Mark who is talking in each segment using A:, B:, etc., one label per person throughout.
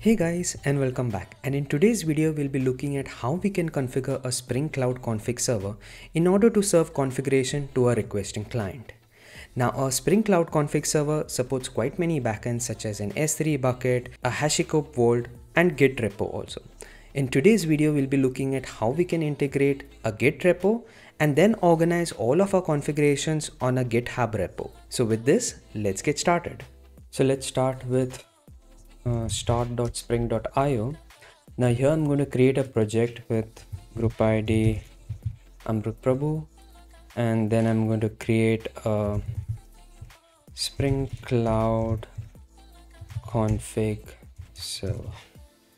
A: Hey guys, and welcome back, and in today's video we'll be looking at how we can configure a Spring Cloud config server in order to serve configuration to a requesting client. Now a Spring Cloud config server supports quite many backends such as an S3 bucket, a HashiCorp Vault and Git repo also. In today's video we'll be looking at how we can integrate a Git repo and then organize all of our configurations on a GitHub repo. So with this, let's get started. So let's start with start.spring.io. Now here I'm going to create a project with group ID Amrut Prabhu, and then I'm going to create a Spring Cloud config server.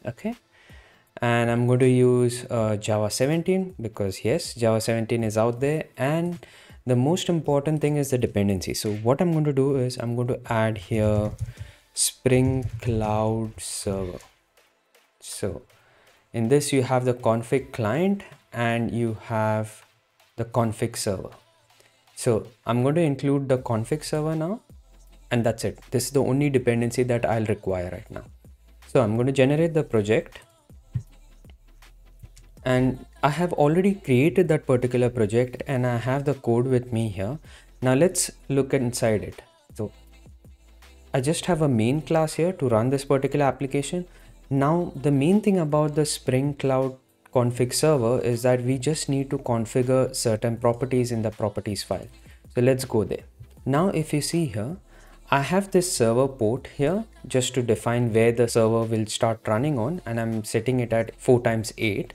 A: Okay, and I'm going to use Java 17 because yes, Java 17 is out there, and the most important thing is the dependency. So what I'm going to do is I'm going to add here Spring Cloud server. So in this you have the config client and you have the config server. So I'm going to include the config server now, and that's it. This is the only dependency that I'll require right now. So I'm going to generate the project, and I have already created that particular project and I have the code with me here. Now let's look inside it. So I just have a main class here to run this particular application. Now the main thing about the Spring Cloud config server is that we just need to configure certain properties in the properties file. So let's go there. Now if you see here, I have this server port here just to define where the server will start running on, and I'm setting it at 4x8,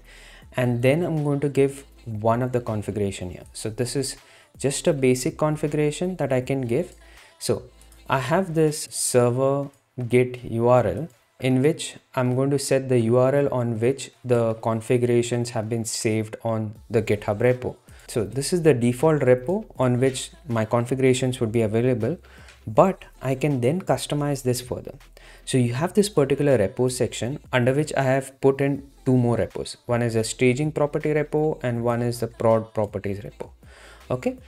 A: and then I'm going to give one of the configuration here. So this is just a basic configuration that I can give. So I have this server git URL in which I'm going to set the URL on which the configurations have been saved on the GitHub repo. So this is the default repo on which my configurations would be available, but I can then customize this further. So you have this particular repo section under which I have put in two more repos. One is a staging property repo and one is the prod properties repo. Okay.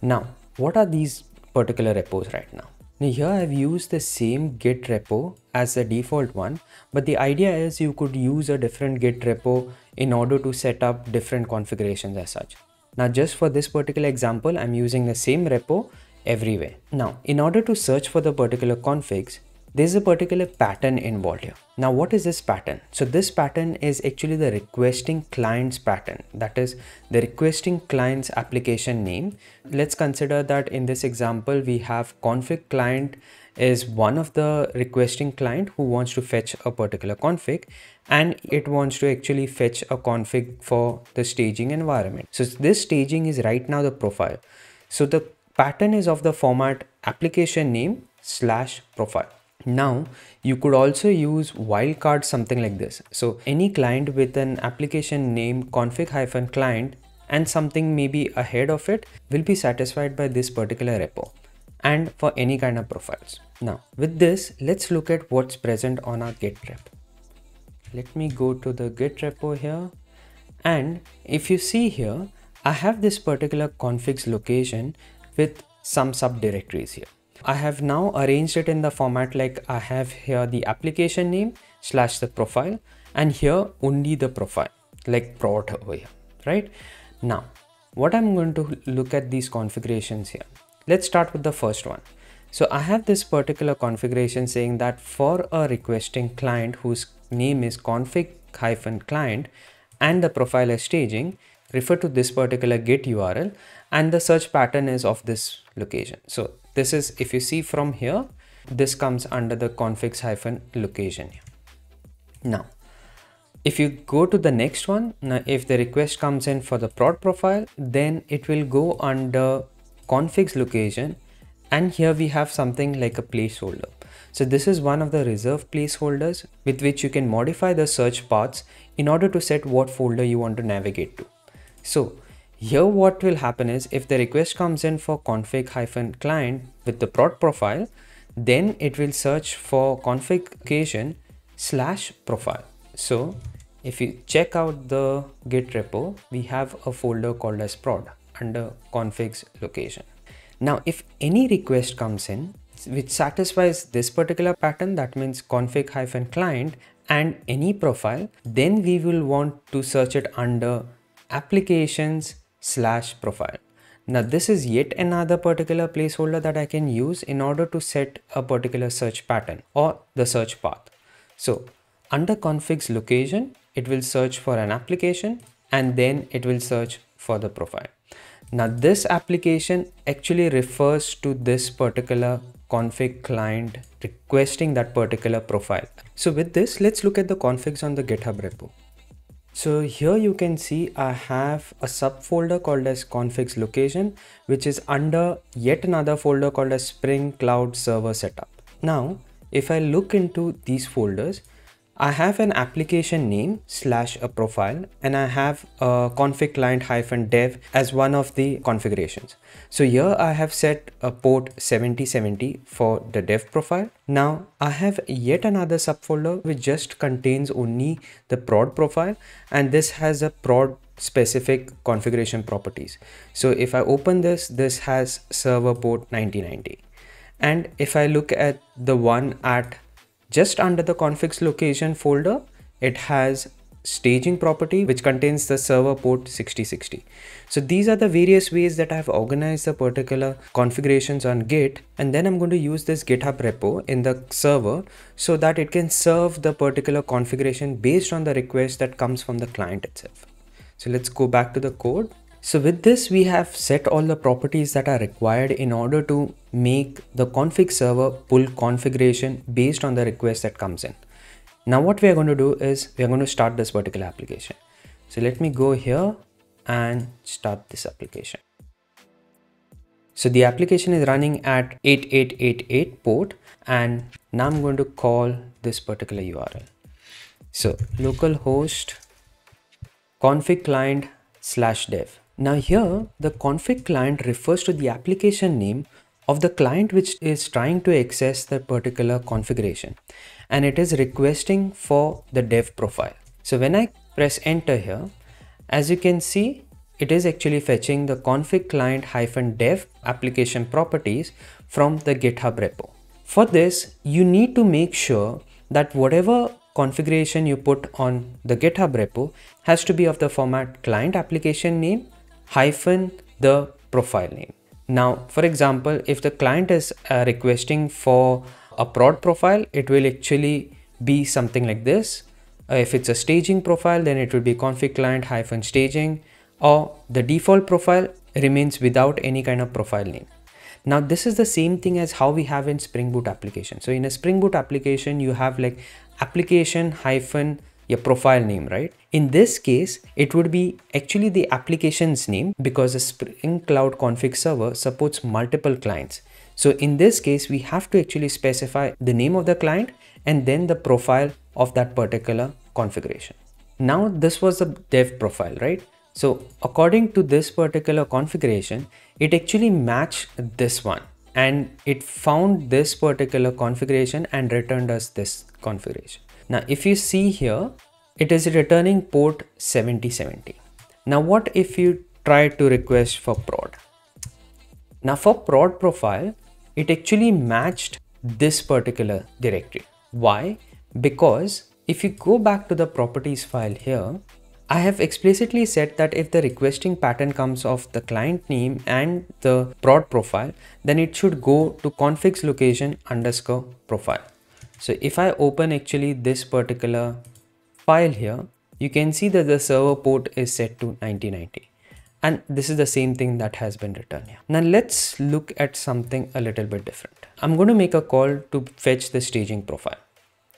A: Now, what are these particular repos right now? Now here I've used the same Git repo as the default one, but the idea is you could use a different Git repo in order to set up different configurations as such. Now just for this particular example, I'm using the same repo everywhere. Now in order to search for the particular configs, there's a particular pattern involved here. Now what is this pattern? So this pattern is actually the requesting client's pattern, that is the requesting client's application name. Let's consider that in this example we have config client is one of the requesting client who wants to fetch a particular config, and it wants to actually fetch a config for the staging environment. So this staging is right now the profile. So the pattern is of the format application name / profile. Now you could also use wildcard something like this. So any client with an application name config-client and something maybe ahead of it will be satisfied by this particular repo, and for any kind of profiles. Now with this, let's look at what's present on our Git repo. Let me go to the Git repo here, and if you see here, I have this particular configs location with some subdirectories here. I have now arranged it in the format like I have here the application name / the profile, and here only the profile like prod over here, right? Now what I'm going to look at these configurations here. Let's start with the first one. So I have this particular configuration saying that for a requesting client whose name is config-client and the profile is staging, refer to this particular git URL, and the search pattern is of this location. So this is, if you see from here, this comes under the configs-location here. Now if you go to the next one, now if the request comes in for the prod profile, then it will go under configs location, and here we have something like a placeholder. So this is one of the reserved placeholders with which you can modify the search paths in order to set what folder you want to navigate to. So here what will happen is if the request comes in for config-client with the prod profile, then it will search for config / profile. So if you check out the Git repo, we have a folder called as prod under configs location. Now if any request comes in which satisfies this particular pattern, that means config-client and any profile, then we will want to search it under applications/profile. Now this is yet another particular placeholder that I can use in order to set a particular search pattern or the search path. So under configs location, it will search for an application and then it will search for the profile. Now this application actually refers to this particular config client requesting that particular profile. So with this, let's look at the configs on the GitHub repo. So here you can see I have a subfolder called as configs location, which is under yet another folder called as Spring Cloud Server Setup. Now, if I look into these folders, I have an application name / a profile, and I have a config client -dev as one of the configurations. So here I have set a port 7070 for the dev profile. Now I have yet another subfolder which just contains only the prod profile, and this has a prod specific configuration properties. So if I open this, this has server port 9090. And if I look at the one at just under the configs location folder, it has staging property which contains the server port 6060. So these are the various ways that I've organized the particular configurations on Git, and then I'm going to use this GitHub repo in the server so that it can serve the particular configuration based on the request that comes from the client itself. So let's go back to the code. So with this, we have set all the properties that are required in order to make the config server pull configuration based on the request that comes in. Now what we are going to do is we are going to start this particular application. So let me go here and start this application. So the application is running at 8888 port, and now I'm going to call this particular URL. So localhost config client /dev. Now here the config client refers to the application name of the client which is trying to access the particular configuration, and it is requesting for the dev profile. So when I press enter here, as you can see, it is actually fetching the config client -dev application properties from the GitHub repo. For this, you need to make sure that whatever configuration you put on the GitHub repo has to be of the format client application name - the profile name. Now, for example, if the client is requesting for a prod profile, it will actually be something like this. If it's a staging profile, then it will be config client -staging, or the default profile remains without any kind of profile name. Now this is the same thing as how we have in Spring Boot application. So in a Spring Boot application, you have like application - your profile name, right? In this case, it would be actually the application's name, because the Spring Cloud config server supports multiple clients. So in this case, we have to actually specify the name of the client and then the profile of that particular configuration. Now this was the dev profile, right? So according to this particular configuration, it actually matched this one, and it found this particular configuration and returned us this configuration. Now, if you see here, it is returning port 7070. Now, what if you try to request for prod? Now, for prod profile, it actually matched this particular directory. Why? Because if you go back to the properties file here, I have explicitly said that if the requesting pattern comes of the client name and the prod profile, then it should go to configs location _profile. So if I open actually this particular file here, you can see that the server port is set to 9090. And this is the same thing that has been written here. Now let's look at something a little bit different. I'm going to make a call to fetch the staging profile.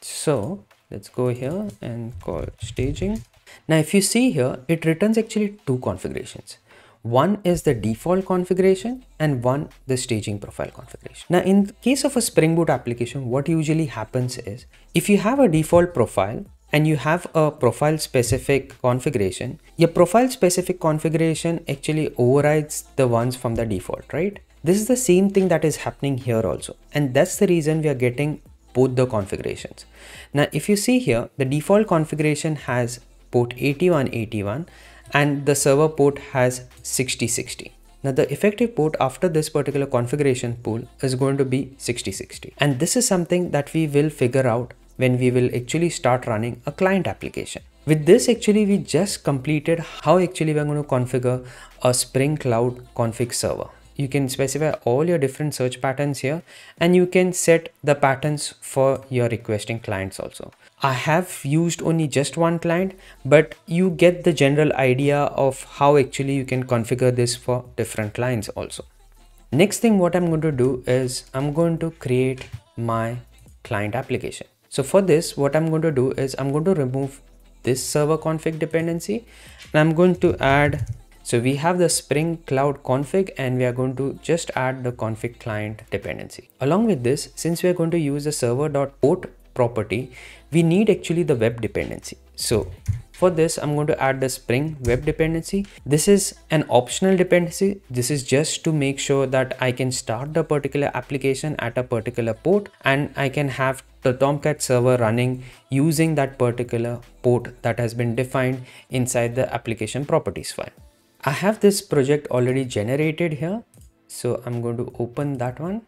A: So let's go here and call staging. Now if you see here, it returns actually two configurations. One is the default configuration and one the staging profile configuration. Now in the case of a Spring Boot application, what usually happens is if you have a default profile and you have a profile specific configuration, your profile specific configuration actually overrides the ones from the default, right? This is the same thing that is happening here also. And that's the reason we are getting both the configurations. Now, if you see here, the default configuration has port 8181 and the server port has 6060. Now the effective port after this particular configuration pool is going to be 6060. And this is something that we will figure out when we will actually start running a client application. With this, actually, we just completed how actually we're going to configure a Spring Cloud config server. You can specify all your different search patterns here, and you can set the patterns for your requesting clients also. I have used only just one client, but you get the general idea of how actually you can configure this for different clients also. Next thing what I'm going to do is I'm going to create my client application. So for this, what I'm going to do is I'm going to remove this server config dependency, and I'm going to add, so we have the Spring Cloud config, and we are going to just add the config client dependency. Along with this, since we are going to use the server.port property, we need actually the web dependency. So for this, I'm going to add the Spring web dependency. This is an optional dependency. This is just to make sure that I can start the particular application at a particular port, and I can have the Tomcat server running using that particular port that has been defined inside the application properties file. I have this project already generated here, so I'm going to open that one.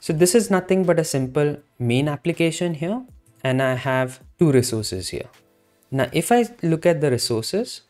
A: So this is nothing but a simple main application here, and I have two resources here. Now, if I look at the resources,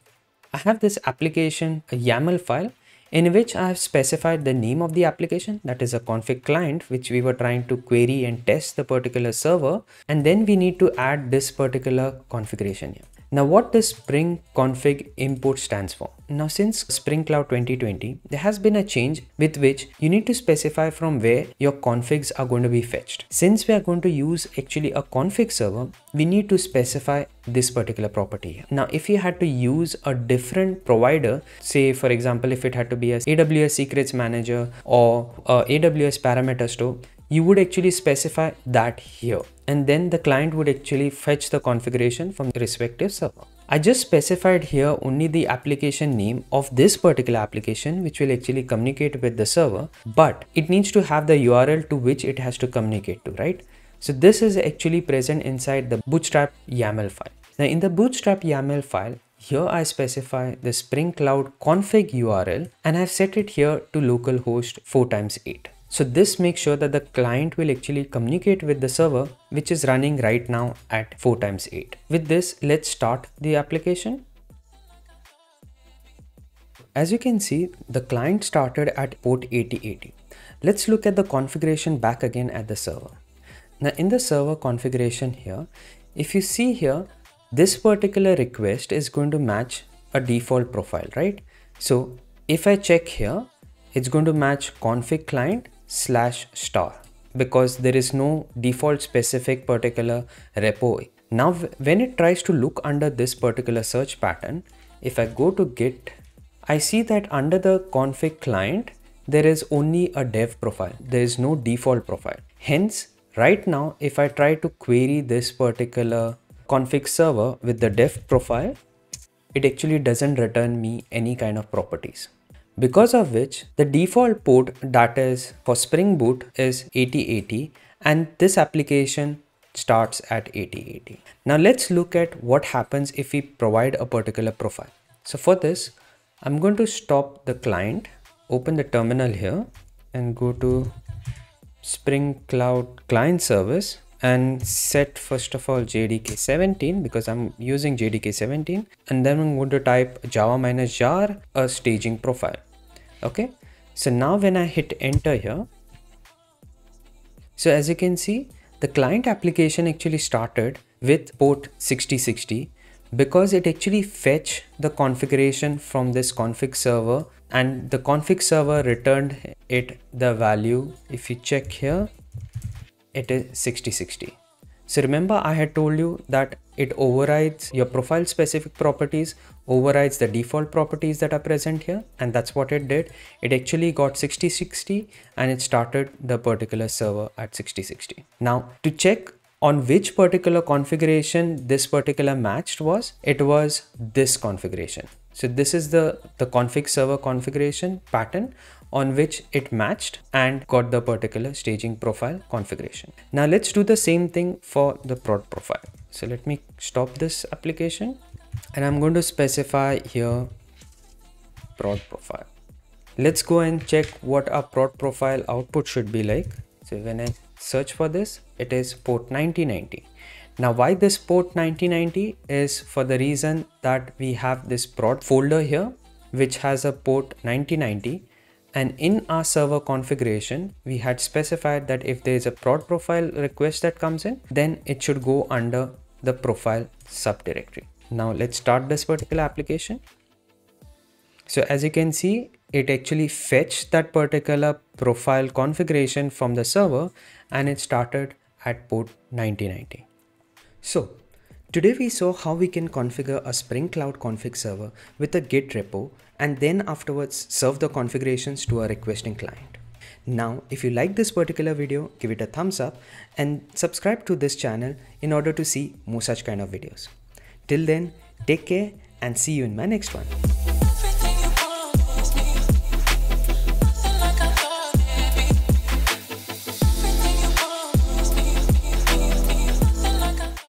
A: I have this application, a YAML file, in which I have specified the name of the application, that is a config client, which we were trying to query and test the particular server. And then we need to add this particular configuration here. Now, what does Spring config import stands for? Now, since Spring Cloud 2020, there has been a change with which you need to specify from where your configs are going to be fetched. Since we are going to use actually a config server, we need to specify this particular property here. Now, if you had to use a different provider, say for example, if it had to be a AWS Secrets Manager or a AWS Parameter Store, you would actually specify that here, and then the client would actually fetch the configuration from the respective server. I just specified here only the application name of this particular application, which will actually communicate with the server, but it needs to have the URL to which it has to communicate to, right? So this is actually present inside the Bootstrap YAML file. Now in the Bootstrap YAML file, here I specify the Spring Cloud config URL, and I've set it here to localhost 4x8. So this makes sure that the client will actually communicate with the server, which is running right now at 4x8. With this, let's start the application. As you can see, the client started at port 8080. Let's look at the configuration back again at the server. Now in the server configuration here, if you see here, this particular request is going to match a default profile, right? So if I check here, it's going to match config client /star because there is no default specific particular repo. Now when it tries to look under this particular search pattern, if I go to Git, I see that under the config client, there is only a dev profile. There is no default profile. Hence, right now, if I try to query this particular config server with the dev profile, it actually doesn't return me any kind of properties. Because of which the default port that is for Spring Boot is 8080, and this application starts at 8080. Now let's look at what happens if we provide a particular profile. So for this, I'm going to stop the client, open the terminal here and go to Spring Cloud Client Service and set first of all JDK 17 because I'm using JDK 17, and then I'm going to type java-jar a staging profile. Okay, so now when I hit enter here, so as you can see, the client application actually started with port 6060 because it actually fetched the configuration from this config server, and the config server returned it the value. If you check here, it is 6060. So remember I had told you that it overrides your profile specific properties, overrides the default properties that are present here, and that's what it did. It actually got 6060 and it started the particular server at 6060. Now to check on which particular configuration this particular matched was, it was this configuration. So this is the config server configuration pattern on which it matched and got the particular staging profile configuration. Now let's do the same thing for the prod profile. So let me stop this application and I'm going to specify here prod profile. Let's go and check what our prod profile output should be like. So when I search for this, it is port 9090. Now why this port 9090 is for the reason that we have this prod folder here which has a port 9090, and in our server configuration we had specified that if there is a prod profile request that comes in, then it should go under the profile subdirectory. Now let's start this particular application. So as you can see, it actually fetched that particular profile configuration from the server and it started at port 9090. So today we saw how we can configure a Spring Cloud config server with a Git repo and then afterwards serve the configurations to a requesting client. Now, if you like this particular video, give it a thumbs up and subscribe to this channel in order to see more such kind of videos. Till then, take care and see you in my next one.